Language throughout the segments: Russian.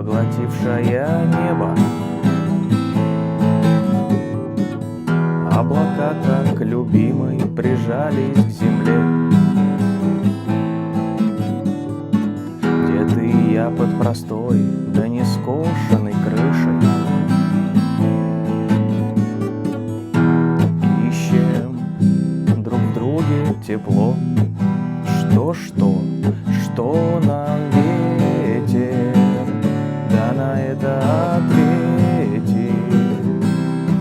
поглотившая небо. Облака, как любимый, прижались к земле. Где ты и я под простой, да не скошенной крышей, ищем друг в друге тепло. Что нам ветер, да на это ответит,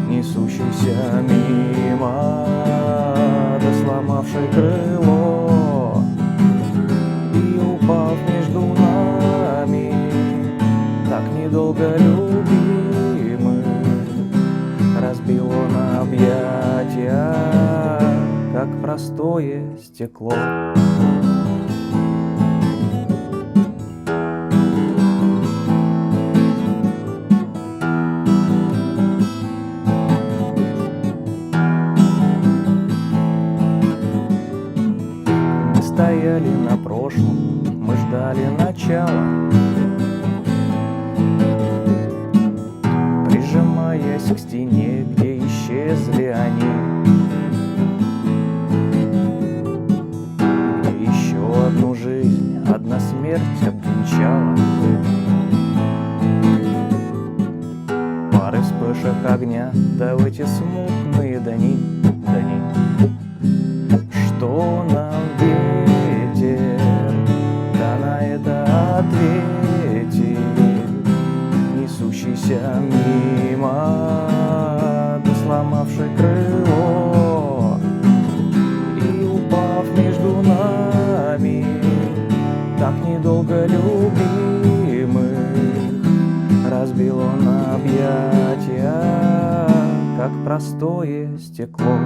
несущийся мимо, да сломавший крыло и упав между нами, так недолго любимый, разбил он объятия, как простое стекло. Стояли на прошлом, мы ждали начала, прижимаясь к стене, где исчезли они, где еще одну жизнь, одна смерть обвенчала. Пары вспышек огня, да в эти смутные дни, что нам ветер, да на это ответит, несущийся мимо, да сломавший крыло и упав между нами, так недолго любимых, разбил он объятия, как простое стекло.